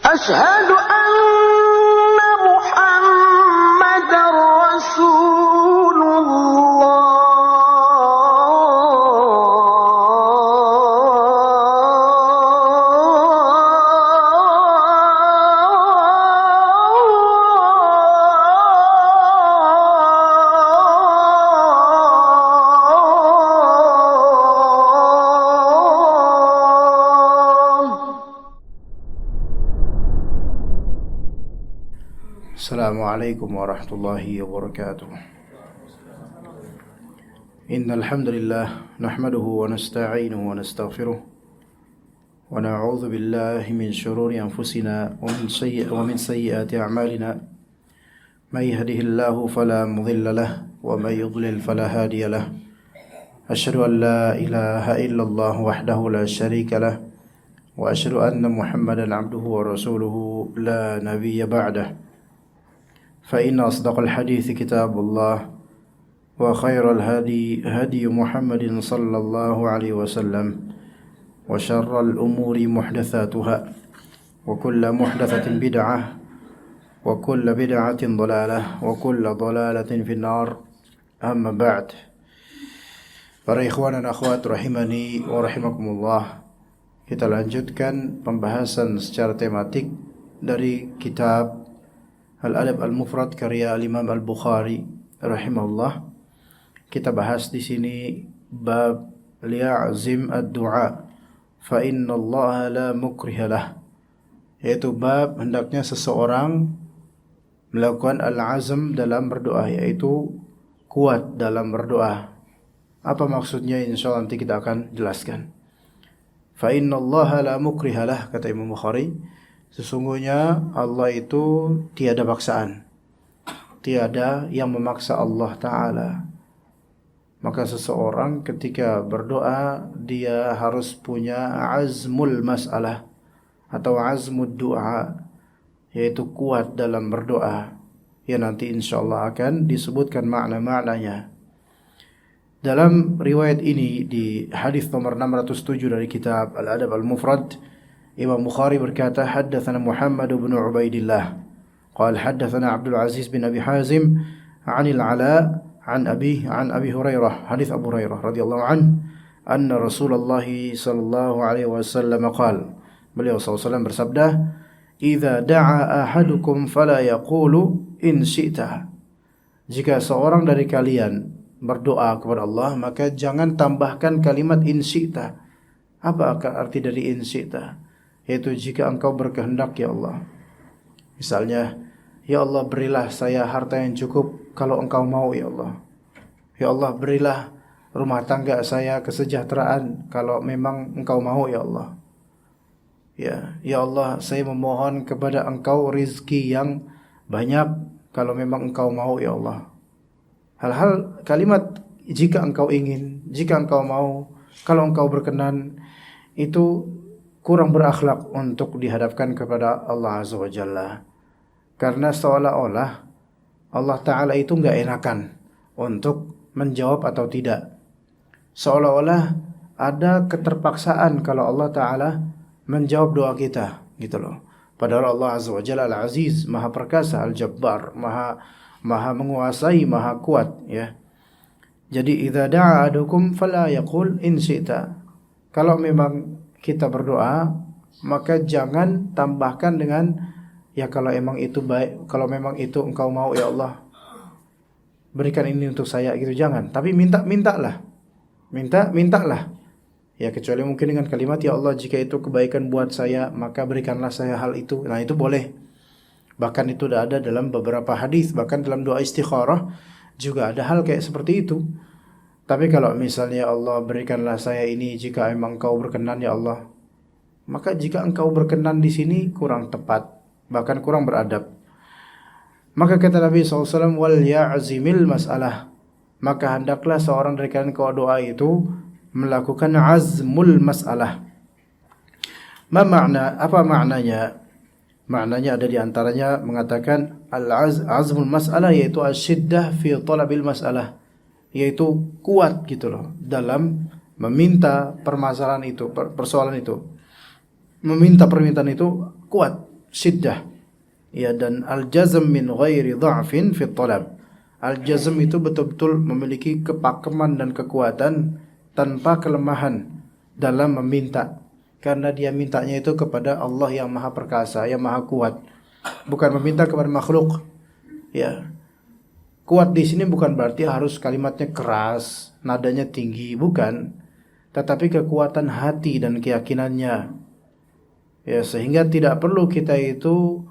أشهد أن محمد رسول Assalamualaikum warahmatullahi wabarakatuh. Innal hamdalillah nahmaduhu wa nasta'inuhu wa nastaghfiruh wa na'udzu billahi min shururi anfusina wa min sayyiati a'malina. May yahdihillahu fala mudilla lahu wa may yudlil fala hadiya lahu. Asyhadu an la ilaha illallah wahdahu la syarika lahu wa asyhadu anna Muhammadan 'abduhu wa rasuluhu la nabiyya ba'dahu. فإن أصدق الحديث كتاب الله وخير الهدي هدي محمد صلى الله عليه وسلم وشر الأمور محدثاتها وكل محدثة بدعة وكل بدعة ضلالة وكل ضلالة في النار أما بعد. Para ikhwan dan akhwat rahimani wa rahimakumullah, kita lanjutkan pembahasan secara tematik dari kitab Al-Adab Al-Mufrad karya Al-Imam Al-Bukhari rahimahullah. Kita bahas di sini bab li'azim ad-du'a fa inna Allah la mukriha lah, yaitu bab hendaknya seseorang melakukan al-azm dalam berdoa, yaitu kuat dalam berdoa. Apa maksudnya? Insyaallah nanti kita akan jelaskan. Fa inna Allah la mukriha lah, kata Imam Bukhari, sesungguhnya Allah itu tiada paksaan, tiada yang memaksa Allah Ta'ala. Maka seseorang ketika berdoa dia harus punya azmul mas'alah atau azmud du'a, yaitu kuat dalam berdoa. Ya, nanti insyaallah akan disebutkan makna-maknanya. Dalam riwayat ini di hadis nomor 607 dari kitab Al-Adab Al-Mufrad, Imam Bukhari berkata, haddatsana Muhammad bin Ubaidillah qala haddatsana Abdul Aziz bin Abi Hazim 'anil Ala an Abi Hurairah, hadis Abu Hurairah radhiyallahu anhu, anna Rasulullah sallallahu alaihi wasallam qala, beliau sallallahu bersabda, idza da'a ahadukum fala yaqulu in syi'ta, jika seorang dari kalian berdoa kepada Allah maka jangan tambahkan kalimat in syi'ta. Apa arti dari in syi'ta? Yaitu jika engkau berkehendak ya Allah. Misalnya, ya Allah berilah saya harta yang cukup kalau engkau mau ya Allah. Ya Allah berilah rumah tangga saya kesejahteraan kalau memang engkau mau ya Allah. Ya Allah saya memohon kepada engkau rizki yang banyak kalau memang engkau mau ya Allah. Hal-hal kalimat jika engkau ingin, jika engkau mau, kalau engkau berkenan, itu kurang berakhlak untuk dihadapkan kepada Allah Azza wa Jalla. Karena seolah-olah Allah Ta'ala itu enggak enakan untuk menjawab atau tidak. Seolah-olah ada keterpaksaan kalau Allah Ta'ala menjawab doa kita, gitu loh. Padahal Allah Azza wa Jalla Al-Aziz, Maha Perkasa, Al-Jabbar, Maha menguasai, Maha kuat, ya. Jadi idza da'a ahadukum fala yaqul in syi'ta. Kalau memang kita berdoa, maka jangan tambahkan dengan ya kalau emang itu baik, kalau memang itu engkau mau ya Allah berikan ini untuk saya, gitu jangan. Tapi mintalah. Ya kecuali mungkin dengan kalimat ya Allah jika itu kebaikan buat saya maka berikanlah saya hal itu. Nah itu boleh. Bahkan itu sudah ada dalam beberapa hadis, bahkan dalam doa istikharah juga ada hal kayak seperti itu. Tapi kalau misalnya Allah berikanlah saya ini jika emang engkau berkenan ya Allah, maka jika engkau berkenan di sini kurang tepat, bahkan kurang beradab. Maka kata Nabi SAW, wal ya'zimil mas'alah, maka hendaklah seorang dari kalian kalau doa itu melakukan azmul mas'alah. Apa maknanya? Maknanya ada di antaranya mengatakan al-azmul mas'alah yaitu asyiddah fi talabil mas'alah, yaitu kuat gitu loh dalam meminta permasalahan itu, persoalan itu. Meminta permintaan itu kuat. syiddah. Ya, dan al-jazm min ghairi dha'fin fi talab. Al-jazm itu betul-betul memiliki kepakeman dan kekuatan tanpa kelemahan dalam meminta. Karena dia mintanya itu kepada Allah yang Maha Perkasa, yang Maha Kuat. Bukan meminta kepada makhluk. Ya. Kuat di sini bukan berarti harus kalimatnya keras, nadanya tinggi, bukan. Tetapi kekuatan hati dan keyakinannya. Ya, sehingga tidak perlu kita itu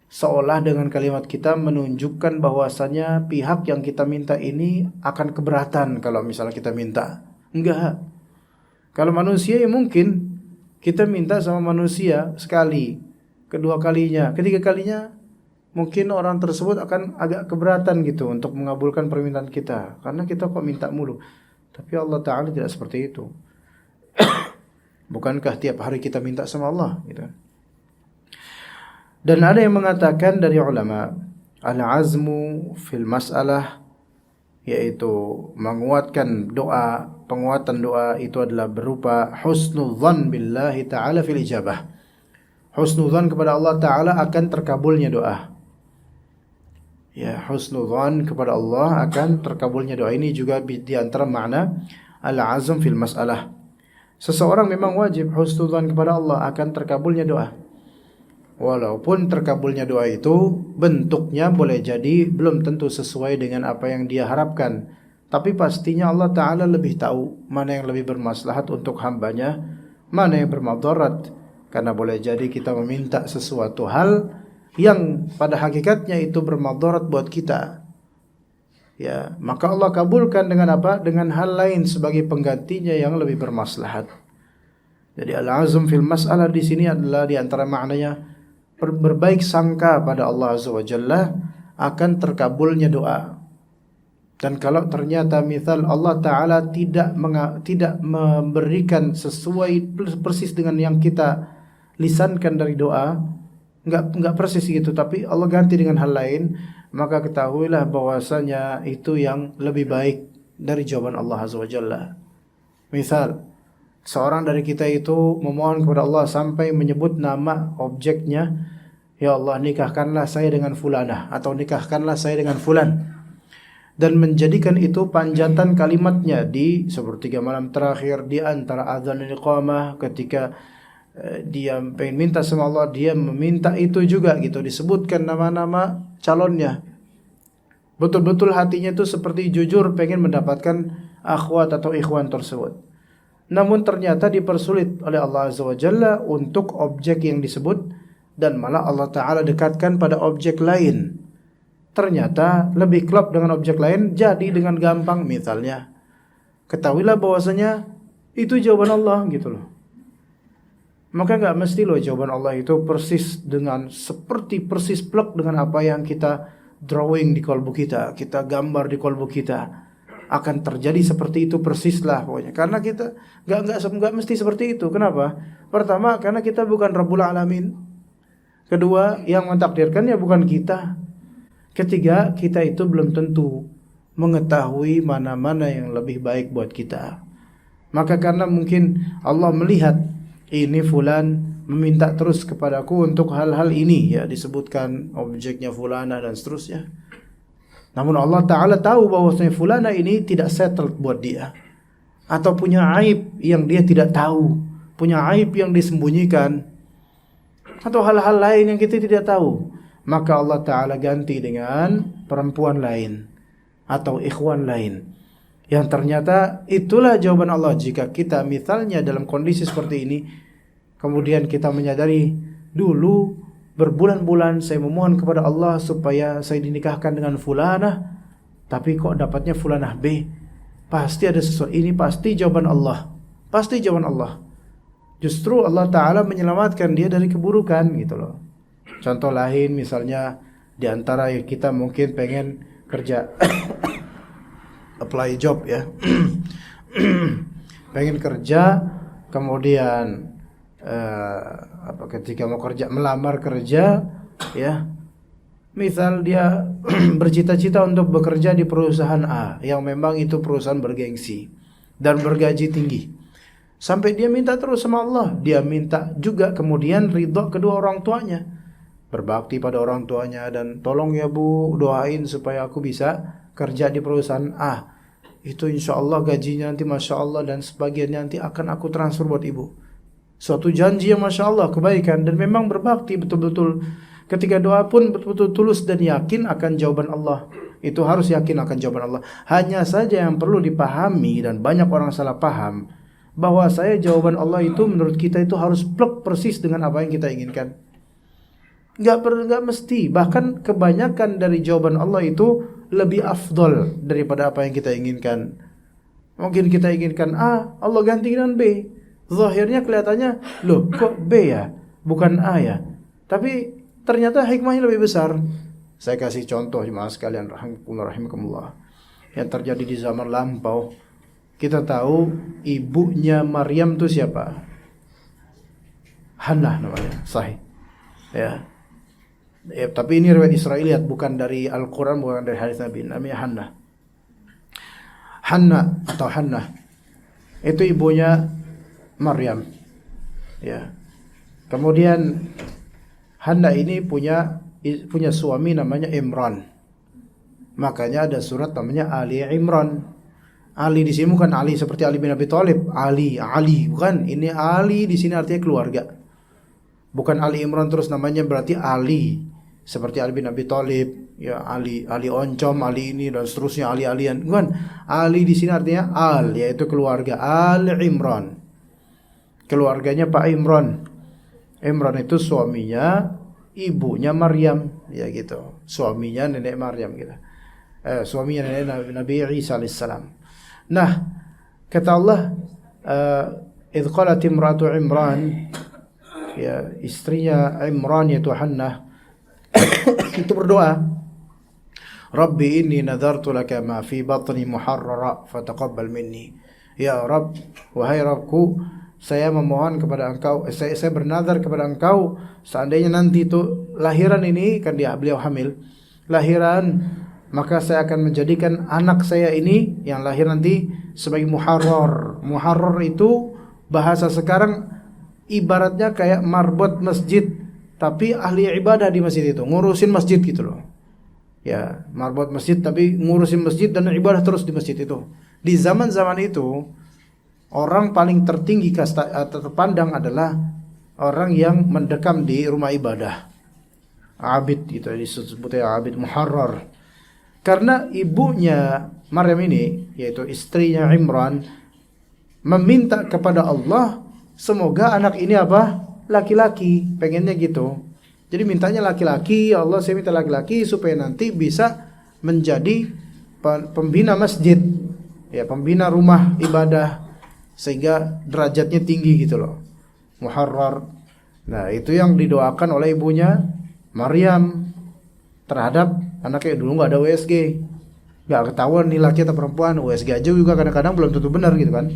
seolah dengan kalimat kita menunjukkan bahwasanya pihak yang kita minta ini akan keberatan kalau misalnya kita minta. Enggak. Kalau manusia ya mungkin kita minta sama manusia sekali, kedua kalinya, ketiga kalinya mungkin orang tersebut akan agak keberatan gitu untuk mengabulkan permintaan kita. Karena kita kok minta mulu. Tapi Allah Ta'ala tidak seperti itu. Bukankah tiap hari kita minta sama Allah gitu. Dan ada yang mengatakan dari ulama, al-azmu fil mas'alah, yaitu menguatkan doa. Penguatan doa itu adalah berupa husnudzan billahi ta'ala fil ijabah. Husnudzan kepada Allah Ta'ala akan terkabulnya doa. Ya, husnudzan kepada Allah akan terkabulnya doa. Ini juga di antara makna al-azm fil mas'alah. Seseorang memang wajib husnudzan kepada Allah akan terkabulnya doa. Walaupun terkabulnya doa itu bentuknya boleh jadi belum tentu sesuai dengan apa yang dia harapkan. Tapi pastinya Allah Ta'ala lebih tahu mana yang lebih bermaslahat untuk hambanya, mana yang bermadarat. Karena boleh jadi kita meminta sesuatu hal yang pada hakikatnya itu bermadarat buat kita. Ya, maka Allah kabulkan dengan apa? Dengan hal lain sebagai penggantinya yang lebih bermaslahat. Jadi al-azm fil mas'alah di sini adalah di antara maknanya berbaik sangka pada Allah Azza wa Jalla akan terkabulnya doa. Dan kalau ternyata misal Allah Ta'ala tidak memberikan sesuai persis dengan yang kita lisankan dari doa, enggak persis gitu, tapi Allah ganti dengan hal lain, maka ketahuilah bahwasanya itu yang lebih baik dari jawaban Allah Azza wa Jalla. Misal seorang dari kita itu memohon kepada Allah sampai menyebut nama objeknya, ya Allah nikahkanlah saya dengan fulanah, atau nikahkanlah saya dengan fulan, dan menjadikan itu panjatan kalimatnya di sepertiga malam terakhir, di antara azan dan iqamah, ketika dia pengen minta sama Allah, dia meminta itu juga gitu, disebutkan nama-nama calonnya. Betul-betul hatinya itu seperti jujur pengen mendapatkan akhwat atau ikhwan tersebut. Namun ternyata dipersulit oleh Allah Azza wa Jalla untuk objek yang disebut, dan malah Allah Ta'ala dekatkan pada objek lain. Ternyata lebih klop dengan objek lain, jadi dengan gampang. Misalnya, ketahuilah bahwasanya itu jawaban Allah gitu loh. Maka enggak mesti loh jawaban Allah itu persis dengan seperti persis plek dengan apa yang kita drawing di kolbu kita, kita gambar di kolbu kita. Akan terjadi seperti itu persis lah pokoknya. Karena kita enggak mesti seperti itu. Kenapa? Pertama, karena kita bukan Rabbul Alamin. Kedua, yang mentakdirkannya bukan kita. Ketiga, kita itu belum tentu mengetahui mana-mana yang lebih baik buat kita. Maka karena mungkin Allah melihat ini fulan meminta terus kepadaku untuk hal-hal ini, ya disebutkan objeknya fulana dan seterusnya. Namun Allah Ta'ala tahu bahwasanya fulana ini tidak settled buat dia, atau punya aib yang dia tidak tahu, punya aib yang disembunyikan, atau hal-hal lain yang kita tidak tahu. Maka Allah Ta'ala ganti dengan perempuan lain atau ikhwan lain, yang ternyata itulah jawaban Allah. Jika kita misalnya dalam kondisi seperti ini, kemudian kita menyadari dulu berbulan-bulan saya memohon kepada Allah supaya saya dinikahkan dengan fulanah, tapi kok dapatnya fulanah B. Pasti ada sesuatu, ini pasti jawaban Allah. Pasti jawaban Allah. Justru Allah Ta'ala menyelamatkan dia dari keburukan gitu loh. Contoh lain misalnya, di antara kita mungkin pengen kerja apply job ya. Pengen kerja, kemudian ketika mau kerja, melamar kerja ya, misal dia bercita-cita untuk bekerja di perusahaan A yang memang itu perusahaan bergengsi dan bergaji tinggi, sampai dia minta terus sama Allah, dia minta juga kemudian ridho kedua orang tuanya. berbakti pada orang tuanya, dan tolong ya Bu doain supaya aku bisa kerja di perusahaan A. Itu insya Allah gajinya nanti Masya Allah dan sebagiannya nanti akan aku transfer buat ibu. Suatu janji yang Masya Allah kebaikan, dan memang berbakti betul-betul. Ketika doa pun betul-betul tulus dan yakin akan jawaban Allah. Itu harus yakin akan jawaban Allah. Hanya saja yang perlu dipahami, dan banyak orang salah paham, bahwa jawaban Allah itu menurut kita itu harus plek persis dengan apa yang kita inginkan. Enggak mesti. Bahkan kebanyakan dari jawaban Allah itu lebih afdol daripada apa yang kita inginkan. Mungkin kita inginkan A, Allah ganti dengan B. Zahirnya kelihatannya, loh kok B ya, bukan A ya. Tapi ternyata hikmahnya lebih besar. Saya kasih contoh jemaah sekalian rahimakumullah. Yang terjadi di zaman lampau. Kita tahu ibunya Maryam itu siapa? Hannah namanya, sahih. Ya, tapi ini riwayat Israiliyat, bukan dari Al-Quran, bukan dari hadis Nabi. Namanya Hannah. Hannah itu ibunya Maryam. Ya. Kemudian Hannah ini punya suami namanya Imran. Makanya ada surat namanya Ali Imran. Ali di sini bukan Ali seperti Ali bin Abi Thalib. Ali bukan. Ini Ali di sini artinya keluarga. Bukan Ali Imran terus namanya berarti Ali. Seperti Ali bin Abi Thalib, ya Ali Oncom, Ali ini dan seterusnya Ali-alian. Bukan. Ali di sini artinya Al, yaitu keluarga Al Imran. Keluarganya Pak Imran. Imran itu suaminya ibunya Maryam, ya gitu. Suaminya nenek Maryam gitu. Suaminya nenek Nabi Isa alaihissalam. Nah, kata Allah, idh qalat imratu Imran, ya istrinya Imran yaitu Hannah itu berdoa, Rabbi inni nadartu laka ma fi batni muharrara fataqabbal minni. Ya Rabb, wahai Rabbku, saya memohon kepada engkau, saya bernazar kepada engkau, seandainya nanti itu lahiran ini, kan beliau hamil, lahiran, maka saya akan menjadikan anak saya ini yang lahir nanti sebagai muharrar. Muharrar itu bahasa sekarang ibaratnya kayak marbot masjid, tapi ahli ibadah di masjid itu, ngurusin masjid gitu loh. Ya, marbot masjid tapi ngurusin masjid dan ibadah terus di masjid itu. Di zaman-zaman itu orang paling tertinggi kasta terpandang adalah orang yang mendekam di rumah ibadah. Abid itu disebutnya abid muharrar. Karena ibunya Maryam ini, yaitu istrinya Imran, meminta kepada Allah semoga anak ini apa? Laki-laki, pengennya gitu. Jadi mintanya laki-laki, ya Allah saya minta laki-laki supaya nanti bisa menjadi pembina masjid, ya pembina rumah ibadah, sehingga derajatnya tinggi gitu loh. Muharrar. Nah, itu yang didoakan oleh ibunya Maryam terhadap anaknya. Dulu nggak ada USG, nggak ketahuan nih laki atau perempuan. USG aja juga kadang-kadang belum tentu benar gitu kan.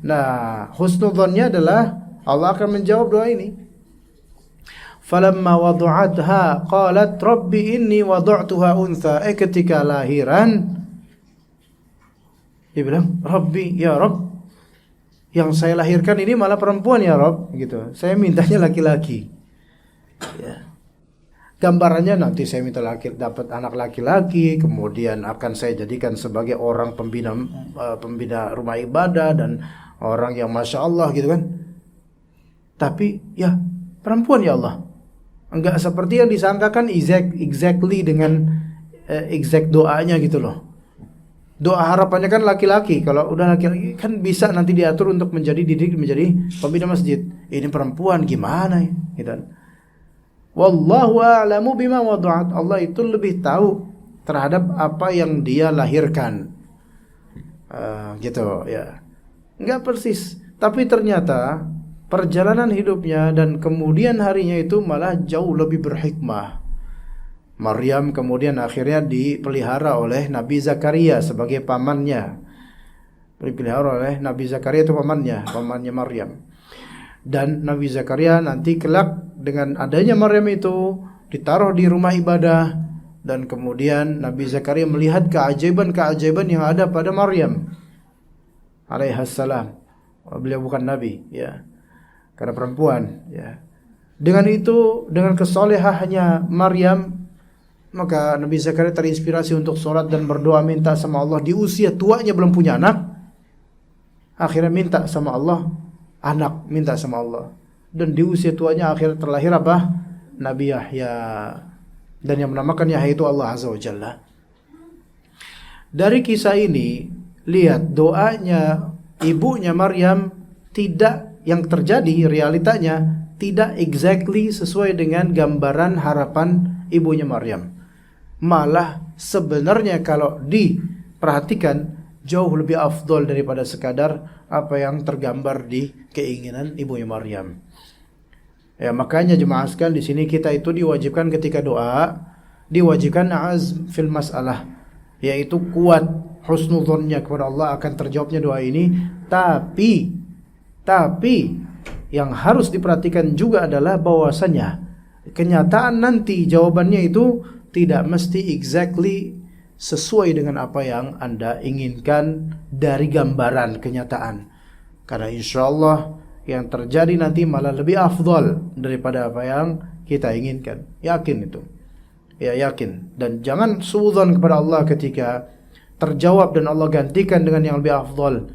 Nah, husnudzonnya adalah Allah akan menjawab doa ini. Falamma wadu'atha qalat rabbi inni wadu'tuha untha. Ketika lahiran dia bilang, Rabbi, ya Rabb, yang saya lahirkan ini malah perempuan ya Rabb, gitu. Saya mintanya laki-laki. Ya. Gambarannya nanti saya minta dapat anak laki-laki, kemudian akan saya jadikan sebagai orang pembina rumah ibadah dan orang yang Masya Allah gitu kan. Tapi ya perempuan ya Allah. Enggak seperti yang disangkakan exactly dengan exact doanya gitu loh. Doa harapannya kan laki-laki. Kalau udah laki-laki kan bisa nanti diatur untuk menjadi pembina masjid. Ini perempuan gimana ya? Gitu. Wallahu a'lamu bima wadu'at. Allah itu lebih tahu terhadap apa yang dia lahirkan. Gitu ya. Enggak persis. Tapi ternyata perjalanan hidupnya dan kemudian harinya itu malah jauh lebih berhikmah. Maryam kemudian akhirnya dipelihara oleh Nabi Zakaria sebagai pamannya. Dipelihara oleh Nabi Zakaria itu pamannya Maryam. Dan Nabi Zakaria nanti kelak dengan adanya Maryam itu ditaruh di rumah ibadah, dan kemudian Nabi Zakaria melihat keajaiban-keajaiban yang ada pada Maryam alaihassalam. Beliau bukan nabi ya, karena perempuan ya. Dengan itu, dengan kesolehannya Maryam, maka Nabi Zakaria terinspirasi untuk sholat dan berdoa minta sama Allah. Di usia tuanya belum punya anak, akhirnya minta sama Allah anak, minta sama Allah. Dan di usia tuanya akhirnya terlahir apa? Nabi Yahya. Dan yang menamakan Yahya itu Allah Azza wa Jalla. Dari kisah ini, lihat doanya ibunya Maryam tidak, yang terjadi realitanya tidak exactly sesuai dengan gambaran harapan ibunya Maryam. Malah sebenarnya kalau diperhatikan jauh lebih afdol daripada sekadar apa yang tergambar di keinginan ibunya Maryam. Ya, makanya jemaah sekalian, di sini kita itu diwajibkan ketika doa, diwajibkan azm fil masalah, yaitu kuat husnudzonnya kepada Allah akan terjawabnya doa ini. Tapi yang harus diperhatikan juga adalah bahwasanya kenyataan nanti jawabannya itu tidak mesti exactly sesuai dengan apa yang Anda inginkan dari gambaran kenyataan. Karena insya Allah yang terjadi nanti malah lebih afdal daripada apa yang kita inginkan. Yakin itu. Ya, yakin. Dan jangan suudzon kepada Allah ketika terjawab dan Allah gantikan dengan yang lebih afdal.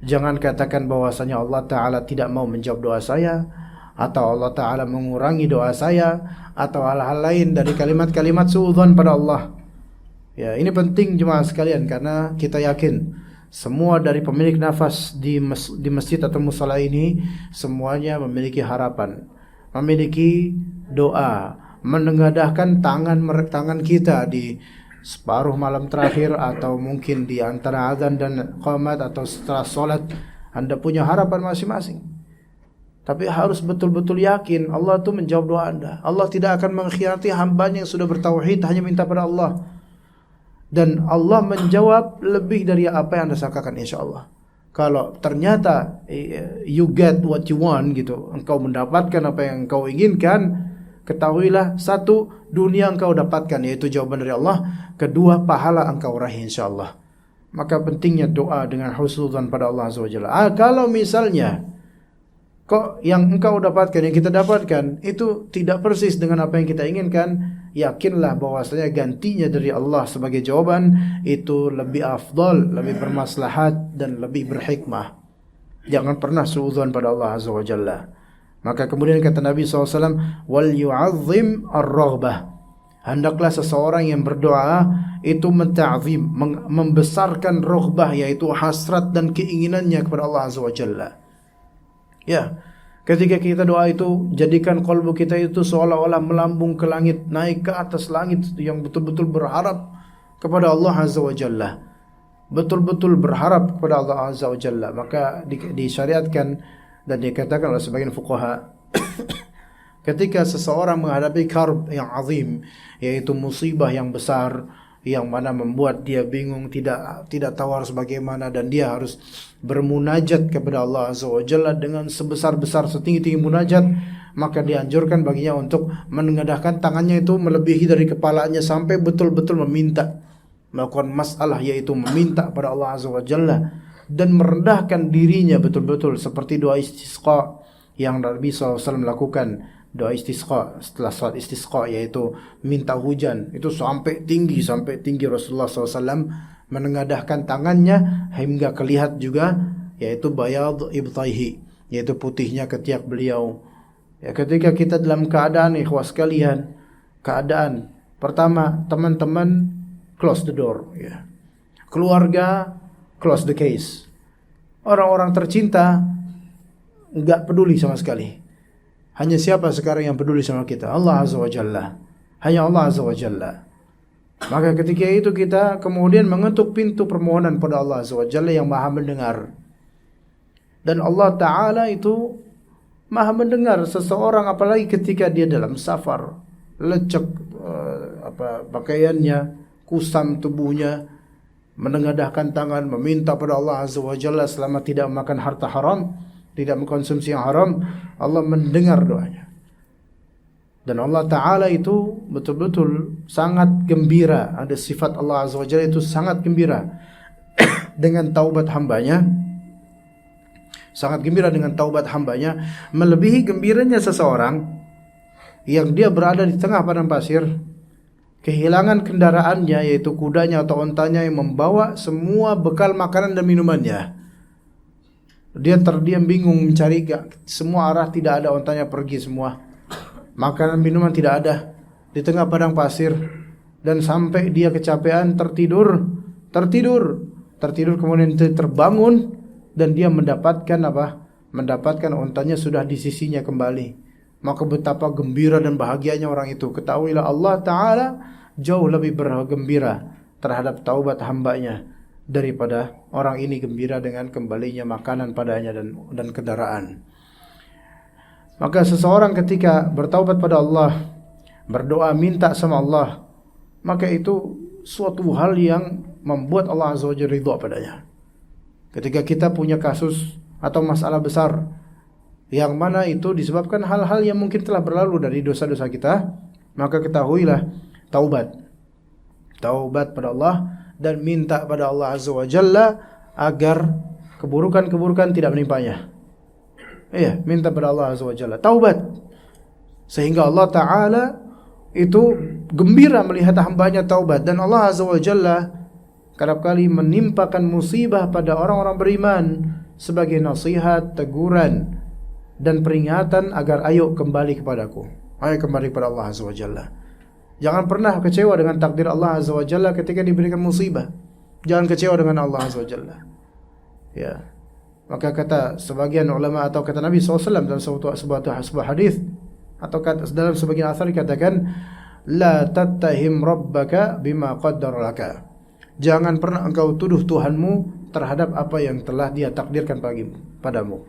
Jangan katakan bahwasanya Allah Ta'ala tidak mau menjawab doa saya, atau Allah Ta'ala mengurangi doa saya, atau hal-hal lain dari kalimat-kalimat suudzon pada Allah. Ya, ini penting jemaah sekalian, karena kita yakin semua dari pemilik nafas di masjid atau musala ini semuanya memiliki harapan, memiliki doa, menengadahkan tangan kita di separuh malam terakhir atau mungkin di antara azan dan qamat atau setelah sholat. Anda punya harapan masing-masing, tapi harus betul-betul yakin Allah itu menjawab doa Anda. Allah tidak akan mengkhianati hambanya yang sudah bertauhid hanya minta pada Allah, dan Allah menjawab lebih dari apa yang Anda sangkakan insyaAllah. Kalau ternyata you get what you want gitu, engkau mendapatkan apa yang engkau inginkan, ketahuilah, satu, dunia engkau dapatkan yaitu jawaban dari Allah, kedua, pahala engkau raih insyaallah. Maka pentingnya doa dengan husnudzon pada Allah Azza wa Jalla. Kalau misalnya kok yang engkau dapatkan, yang kita dapatkan itu tidak persis dengan apa yang kita inginkan, yakinlah bahwasanya gantinya dari Allah sebagai jawaban itu lebih afdal, lebih bermaslahat dan lebih berhikmah. Jangan pernah suudzon pada Allah Azza wa Jalla. Maka kemudian kata Nabi SAW, wal yu'azzim ar-raghbah. Hendaklah seseorang yang berdoa itu menta'zim, membesarkan raghbah, yaitu hasrat dan keinginannya kepada Allah Azza wa Jalla. Ya, ketika kita doa itu, jadikan kalbu kita itu seolah-olah melambung ke langit, naik ke atas langit, yang betul-betul berharap kepada Allah Azza wa Jalla. Betul-betul berharap kepada Allah Azza wa Jalla. Maka disyariatkan dan dikatakan oleh sebagian fuqaha, ketika seseorang menghadapi karb yang azim, yaitu musibah yang besar, yang mana membuat dia bingung, tidak tahu harus bagaimana, dan dia harus bermunajat kepada Allah Azza wa Jalla dengan sebesar-besar, setinggi-tinggi munajat, maka dianjurkan baginya untuk menengadahkan tangannya itu melebihi dari kepalanya sampai betul-betul meminta, melakukan masalah, yaitu meminta pada Allah Azza wa Jalla, dan merendahkan dirinya betul-betul, seperti doa istisqa yang Nabi SAW lakukan. Doa istisqa setelah salat istisqa, yaitu minta hujan, itu sampai tinggi Rasulullah SAW menengadahkan tangannya hingga kelihat juga, yaitu bayad ibtaihi, yaitu putihnya ketiak beliau. Ya, ketika kita dalam keadaan ikhwas sekalian, keadaan pertama, teman-teman close the door, ya. Keluarga close the case. Orang-orang tercinta enggak peduli sama sekali. Hanya siapa sekarang yang peduli sama kita? Allah Azza wa Jalla. Hanya Allah Azza wa Jalla. Maka ketika itu kita kemudian mengetuk pintu permohonan pada Allah Azza wa Jalla yang Maha mendengar. Dan Allah Ta'ala itu Maha mendengar seseorang, apalagi ketika dia dalam safar, lecek pakaiannya, kusam tubuhnya, menengadahkan tangan meminta pada Allah Azza wa Jalla selama tidak makan harta haram, tidak mengkonsumsi yang haram, Allah mendengar doanya. Dan Allah Ta'ala itu betul-betul sangat gembira. Ada sifat Allah Azza wa Jalla itu sangat gembira dengan taubat hambanya. Sangat gembira dengan taubat hambanya, melebihi gembiranya seseorang yang dia berada di tengah padang pasir, kehilangan kendaraannya yaitu kudanya atau ontanya yang membawa semua bekal makanan dan minumannya. Dia terdiam bingung mencari semua arah, tidak ada, ontanya pergi semua. Makanan minuman tidak ada di tengah padang pasir, dan sampai dia kecapean tertidur kemudian terbangun dan dia mendapatkan apa? Mendapatkan ontanya sudah di sisinya kembali. Maka betapa gembira dan bahagianya orang itu. Ketahuilah Allah Ta'ala jauh lebih bergembira terhadap taubat hambanya daripada orang ini gembira dengan kembalinya makanan padanya dan kendaraan. Maka seseorang ketika bertaubat pada Allah, berdoa minta sama Allah, maka itu suatu hal yang membuat Allah Azza wa Jalla ridha padanya. Ketika kita punya kasus atau masalah besar yang mana itu disebabkan hal-hal yang mungkin telah berlalu dari dosa-dosa kita, maka ketahuilah taubat pada Allah dan minta pada Allah Azza wa Jalla agar keburukan-keburukan tidak menimpanya. Iya, minta pada Allah Azza wa Jalla taubat, sehingga Allah Ta'ala itu gembira melihat hambanya taubat. Dan Allah Azza wa Jalla kerap kali menimpakan musibah pada orang-orang beriman sebagai nasihat, teguran dan peringatan agar ayo kembali kepadaku, ayo kembali kepada Allah Azza wa Jalla. Jangan pernah kecewa dengan takdir Allah Azza wa Jalla ketika diberikan musibah. Jangan kecewa dengan Allah Azza wa Jalla. Ya. Maka kata sebagian ulama atau kata Nabi SAW dalam sebuah hadis atau dalam sebagian asar dikatakan, la tattahim rabbaka bima qaddara laka. Jangan pernah engkau tuduh Tuhanmu terhadap apa yang telah Dia takdirkan padamu.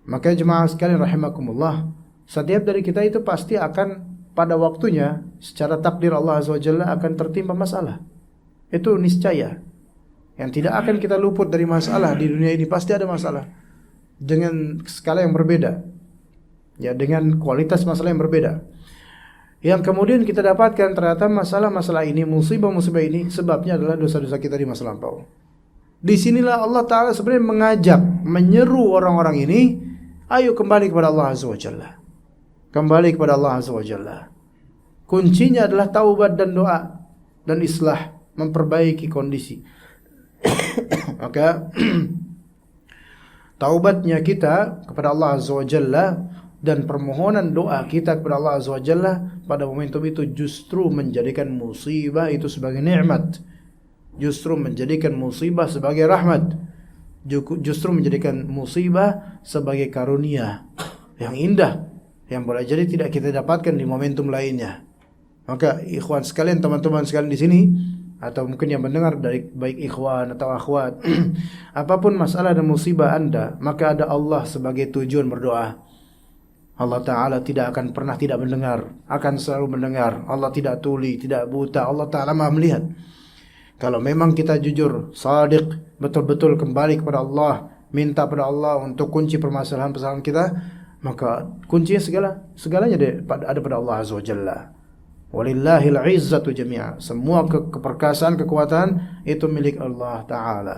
Maka jemaah sekalian rahimakumullah, setiap dari kita itu pasti akan pada waktunya secara takdir Allah Azza wa Jalla akan tertimpa masalah. Itu niscaya. Yang tidak akan kita luput dari masalah di dunia ini, pasti ada masalah dengan skala yang berbeda. Ya, dengan kualitas masalah yang berbeda. Yang kemudian kita dapatkan ternyata masalah-masalah ini, musibah-musibah ini sebabnya adalah dosa-dosa kita di masa lampau. Disinilah Allah Ta'ala sebenarnya mengajak, menyeru orang-orang ini, ayo kembali kepada Allah Azza wa Jalla. Kembali kepada Allah Azza wa Jalla. Kuncinya adalah taubat dan doa dan islah, memperbaiki kondisi. Maka taubatnya kita kepada Allah Azza wa Jalla dan permohonan doa kita kepada Allah Azza wa Jalla pada momentum itu justru menjadikan musibah itu sebagai nikmat, justru menjadikan musibah sebagai rahmat, justru menjadikan musibah sebagai karunia yang indah yang boleh jadi tidak kita dapatkan di momentum lainnya. Maka ikhwan sekalian, teman-teman sekalian di sini atau mungkin yang mendengar dari baik ikhwan atau akhwat, apapun masalah dan musibah Anda, maka ada Allah sebagai tujuan berdoa. Allah Ta'ala tidak akan pernah tidak mendengar, akan selalu mendengar. Allah tidak tuli, tidak buta. Allah Ta'ala Maha melihat. Kalau memang kita jujur, shadiq, betul-betul kembali kepada Allah, minta pada Allah untuk kunci permasalahan-permasalahan kita, maka kuncinya segalanya ada pada Allah Azza wa Jalla. Walillahil izzatu jami'a. Semua keperkasaan, kekuatan itu milik Allah Ta'ala.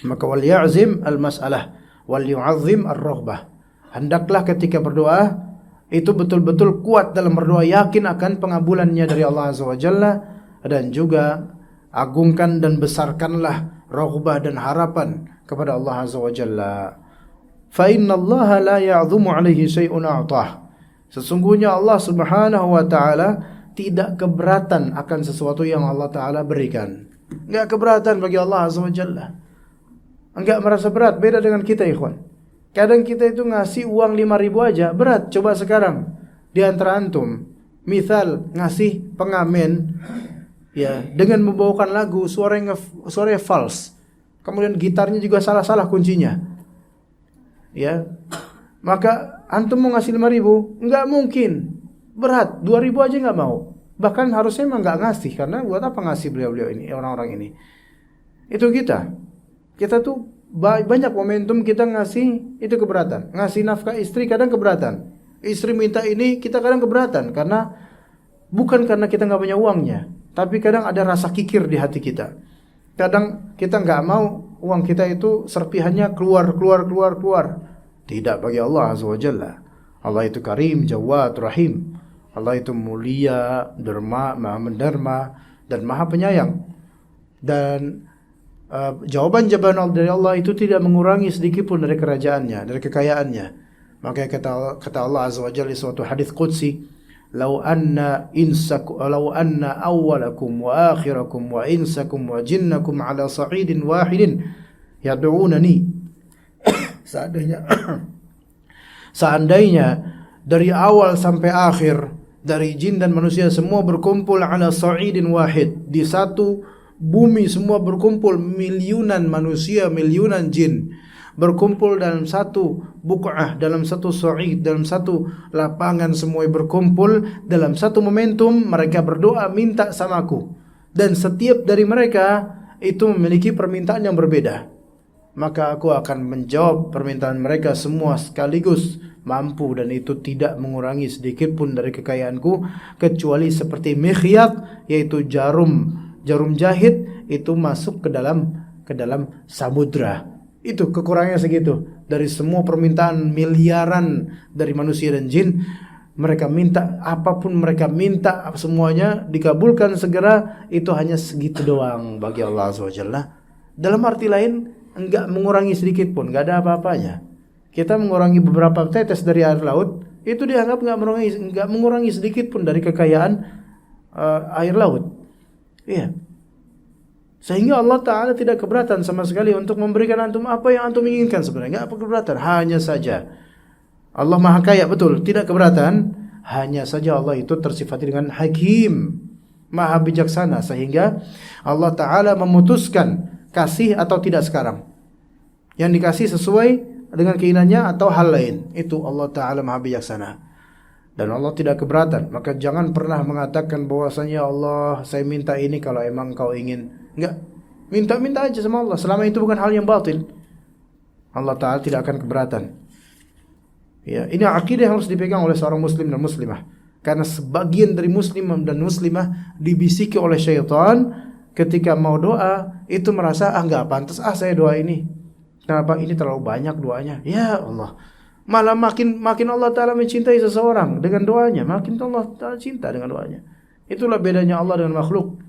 Maka wal ya'zim al-mas'alah wal yu'azzim ar-raghbah. Hendaklah ketika berdoa itu betul-betul kuat dalam berdoa, yakin akan pengabulannya dari Allah Azza wa Jalla, dan juga agungkan dan besarkanlah raghbah dan harapan kepada Allah Azza wa Jalla. Fa inna Allah la ya'dhumu 'alaihi syai'un a'tah. Sesungguhnya Allah Subhanahu wa Ta'ala tidak keberatan akan sesuatu yang Allah Ta'ala berikan. Enggak keberatan bagi Allah Azza wa Jalla. Enggak merasa berat. Beda dengan kita, ikhwan. Kadang kita itu ngasih uang 5.000 aja berat. Coba sekarang di antara antum, misal ngasih pengamen ya dengan membawakan lagu suaranya false. Kemudian gitarnya juga salah-salah kuncinya. Ya. Maka antum mau ngasih 5.000? Enggak mungkin. Berat, 2.000 aja enggak mau. Bahkan harusnya memang enggak ngasih, karena buat apa ngasih beliau-beliau ini, orang-orang ini. Itu kita. Kita tuh banyak momentum kita ngasih itu keberatan. Ngasih nafkah istri kadang keberatan. Istri minta ini kita kadang keberatan karena bukan karena kita enggak punya uangnya, tapi kadang ada rasa kikir di hati kita. Kadang kita enggak mau uang kita itu serpihannya keluar. Tidak, bagi Allah Azza wa Jalla. Allah itu Karim, Jawad, Rahim. Allah itu mulia, derma, maha menderma, dan maha penyayang. Dan jawaban-jawaban dari Allah itu tidak mengurangi sedikit pun dari kerajaannya, dari kekayaannya. Makanya kata Allah Azza wa Jalla di suatu hadis qudsi, "Lau anna awwalakum wa akhirakum wa insakum wa jinnakum ala sa'idin wahidin yad'unani." Seandainya dari awal sampai akhir, dari jin dan manusia semua berkumpul ala sa'idin wahid, di satu bumi semua berkumpul, miliunan manusia, miliunan jin berkumpul dalam satu buq'ah, dalam satu sa'id, dalam satu lapangan, semua berkumpul dalam satu momentum, mereka berdoa minta samaku, dan setiap dari mereka itu memiliki permintaan yang berbeda, maka aku akan menjawab permintaan mereka semua sekaligus, mampu, dan itu tidak mengurangi sedikit pun dari kekayaanku, kecuali seperti mikhyat, yaitu jarum jahit itu masuk ke dalam samudra. Itu kekurangannya segitu. Dari semua permintaan miliaran dari manusia dan jin, mereka minta apapun mereka minta, semuanya dikabulkan segera. Itu hanya segitu doang bagi Allah Azza wa Jalla. Dalam arti lain, enggak mengurangi sedikit pun, enggak ada apa-apanya. Kita mengurangi beberapa tetes dari air laut, itu dianggap enggak mengurangi sedikit pun dari kekayaan air laut. Iya. Sehingga Allah Ta'ala tidak keberatan sama sekali untuk memberikan antum apa yang antum inginkan sebenarnya. Enggak keberatan, hanya saja Allah Maha Kaya, betul, tidak keberatan. Hanya saja Allah itu tersifati dengan Hakim, Maha bijaksana, sehingga Allah Ta'ala memutuskan kasih atau tidak sekarang. Yang dikasih sesuai dengan keinginannya atau hal lain. Itu Allah Ta'ala Maha bijaksana. Dan Allah tidak keberatan. Maka jangan pernah mengatakan bahwasanya Allah, saya minta ini kalau emang kau ingin. Enggak. Minta aja sama Allah. Selama itu bukan hal yang batil, Allah Ta'ala tidak akan keberatan. Ya, ini akidah yang harus dipegang oleh seorang muslim dan muslimah. Karena sebagian dari muslim dan muslimah dibisiki oleh syaitan ketika mau doa, itu merasa enggak pantas saya doa ini. Kenapa ini terlalu banyak doanya? Ya Allah. Malah makin Allah Ta'ala mencintai seseorang dengan doanya, makin Allah Ta'ala cinta dengan doanya. Itulah bedanya Allah dengan makhluk.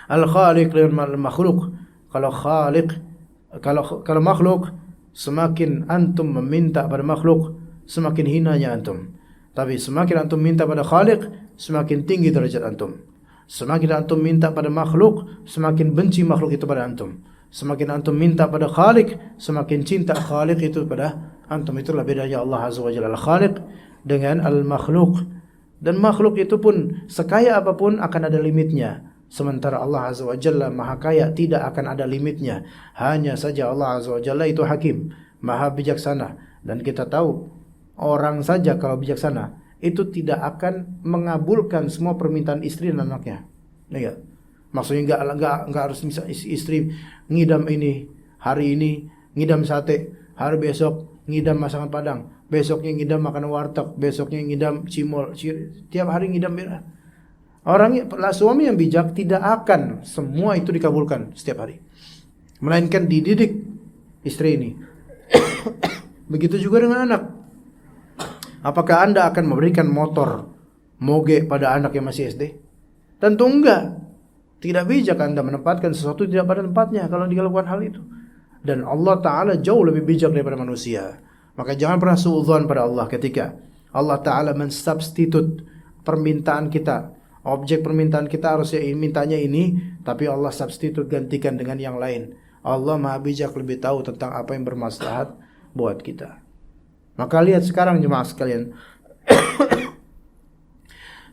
Al-Khaliq dengan makhluk. Kalau makhluk, semakin antum meminta pada makhluk, semakin hinanya antum. Tapi semakin antum minta pada Khaliq, semakin tinggi derajat antum. Semakin antum minta pada makhluk, semakin benci makhluk itu pada antum. Semakin antum minta pada Khaliq, semakin cinta Khaliq itu pada antum. Itulah bedanya Allah Azza wa Jalla Al-Khaliq dengan Al-Makhluk. Dan makhluk itu pun sekaya apapun akan ada limitnya. Sementara Allah Azza wa Jalla Maha Kaya, tidak akan ada limitnya. Hanya saja Allah Azza wa Jalla itu Hakim, Maha bijaksana. Dan kita tahu, orang saja kalau bijaksana itu tidak akan mengabulkan semua permintaan istri dan anaknya. Ya, maksudnya enggak harus istri ngidam ini hari ini, ngidam sate, hari besok ngidam masakan Padang, besoknya ngidam makan warteg, besoknya ngidam cimol, tiap hari ngidam beda. Suami yang bijak tidak akan semua itu dikabulkan setiap hari, melainkan dididik istri ini. Begitu juga dengan anak. Apakah Anda akan memberikan motor moge pada anak yang masih SD? Tentu enggak. Tidak bijak Anda menempatkan sesuatu tidak pada tempatnya kalau dilakukan hal itu. Dan Allah Ta'ala jauh lebih bijak daripada manusia. Maka jangan pernah suudzon pada Allah ketika Allah Ta'ala mensubstitute permintaan kita. Objek permintaan kita harusnya mintanya ini, tapi Allah substitute, gantikan dengan yang lain. Allah Maha bijak, lebih tahu tentang apa yang bermaslahat buat kita. Maka lihat sekarang jemaah sekalian.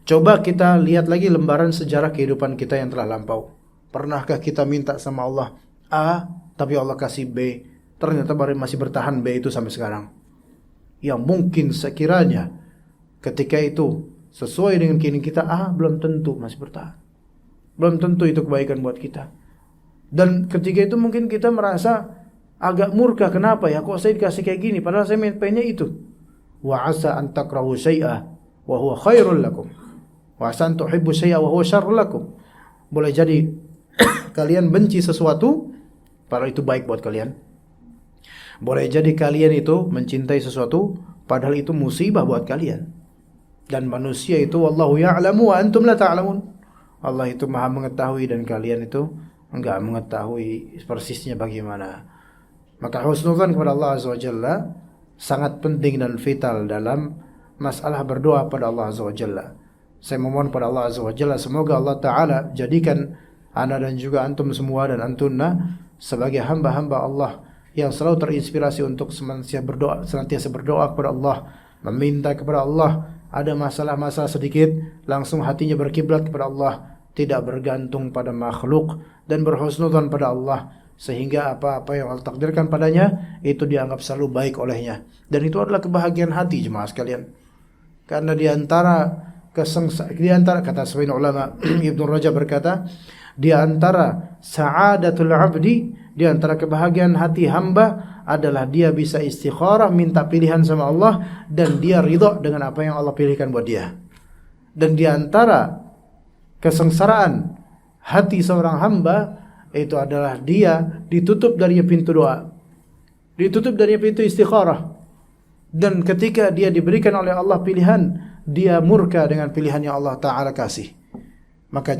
Coba kita lihat lagi lembaran sejarah kehidupan kita yang telah lampau. Pernahkah kita minta sama Allah A, tapi Allah kasih B, ternyata masih bertahan B itu sampai sekarang? Yang mungkin sekiranya ketika itu sesuai dengan keinginan kita A, belum tentu masih bertahan. Belum tentu itu kebaikan buat kita. Dan ketika itu mungkin kita merasa agak murka, kenapa ya kok saya dikasih kayak gini padahal saya pengennya itu. Wa asa an takrahu syai'a wa huwa khairul lakum. Wa asa an tuhibbu syai'a wa huwa syarrul lakum. Boleh jadi kalian benci sesuatu padahal itu baik buat kalian. Boleh jadi kalian itu mencintai sesuatu padahal itu musibah buat kalian. Dan manusia itu wallahu ya'lamu wa antum la ta'lamun. Allah itu maha mengetahui dan kalian itu enggak mengetahui persisnya bagaimana. Maka husnudzan kepada Allah Azza wa Jalla sangat penting dan vital dalam masalah berdoa pada Allah Azza wa Jalla. Saya memohon pada Allah Azza wa Jalla semoga Allah Ta'ala jadikan ana dan juga antum semua dan antunna sebagai hamba-hamba Allah yang selalu terinspirasi untuk senantiasa berdoa kepada Allah, meminta kepada Allah. Ada masalah-masalah sedikit, langsung hatinya berkiblat kepada Allah, tidak bergantung pada makhluk dan berhusnudzan pada Allah, sehingga apa-apa yang Allah takdirkan padanya itu dianggap selalu baik olehnya. Dan itu adalah kebahagiaan hati jemaah sekalian. Karena di antara kata sebagian ulama Ibnu Rajab berkata, di antara sa'adatul abdi, di antara kebahagiaan hati hamba adalah dia bisa istikharah, minta pilihan sama Allah, dan dia ridha dengan apa yang Allah pilihkan buat dia. Dan di antara kesengsaraan hati seorang hamba itu adalah dia ditutup dari pintu doa, ditutup dari pintu istikharah, dan ketika dia diberikan oleh Allah pilihan, dia murka dengan pilihan yang Allah Ta'ala kasih. Maka